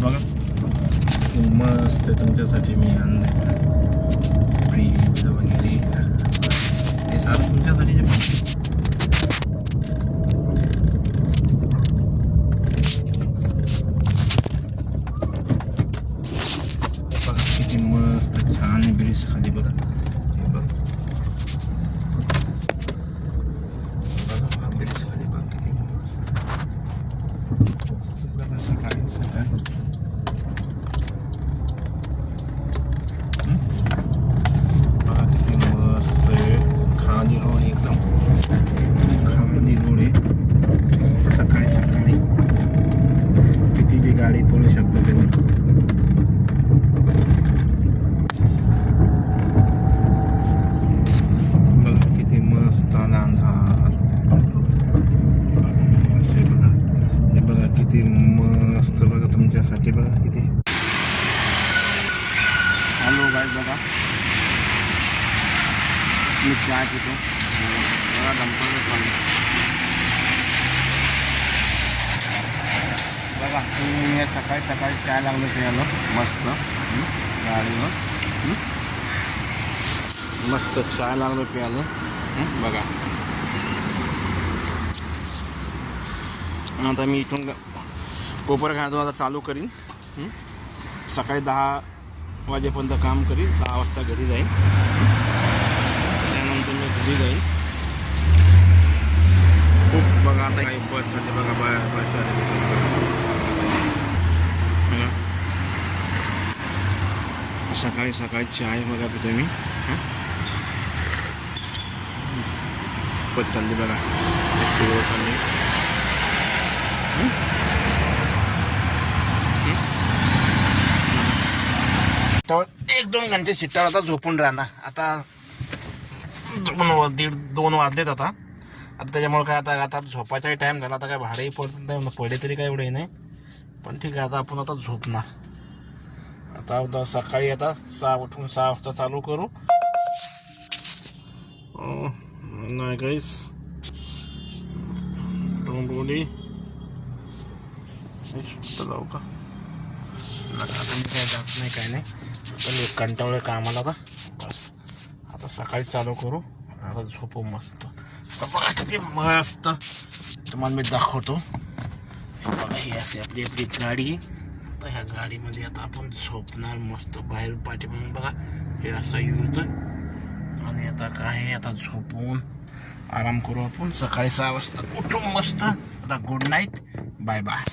बघा मस्त तुमच्यासाठी मी आणले फ्रीज वगैरे हे सारं तुमच्यासाठी बघा किती मस्त छान ब्रिज खाली बघा ब्रिज खाली बघा किती मस्त बघा सकाळी बघा किती मस्त खाली रोड एकदम खाली रोड आहे सकाळी सकाळी किती बी गाडी पळू शकतो तुम्ही बघा किती मस्त अंधार पडतो असे बघा हे बघा किती मस्त बघा तुमच्यासाठी बघा किती हॅलो गाईज बघा मी चहा पितो बघा डंपर चालू बघा मी सकाळी सकाळी चहा लागलो प्यायला मस्त गाडीवर मस्त चहा लागलो प्यायला बघा आता मी इथून कोपरगाव आता चालू करीन सकाळी 10 वाजेपर्यंत काम करीन 10 वाजता घरी जाईन त्यानंतर मी घरी जाईन खूप बघा आता काही बस झाले बघा बस सकाळी सकाळी चाय बघा पितो मी बस चालली बघा चालली एक 2 घंटे सिट्टावर आता झोपून राहणार आता 2 वाजलेत आता त्याच्यामुळे काय आता झोपायचाही टाईम झाला आता काय भाडंही पडत नाही पडे तरी काय एवढे नाही पण ठीक आहे आता आपण आता झोपणार आता सकाळी आता 6 वाजता चालू करू नाही गाईस डोंबोली लावू का आता मी काय जात नाही काय नाही आता एक कंटाळले कामाला आता बस आता सकाळी चालू करू आता झोपू मस्त बघा किती मस्त तुम्हाला मी दाखवतो बघा ही अशी आपली गाडी तर ह्या गाडीमध्ये आता आपण झोपणार मस्त बाहेर पाठीपासून बघा हे असं येतं आणि आता काय आता झोपून आराम करू आपण सकाळी 6 वाजता उठू मस्त आता गुड नाईट बाय बाय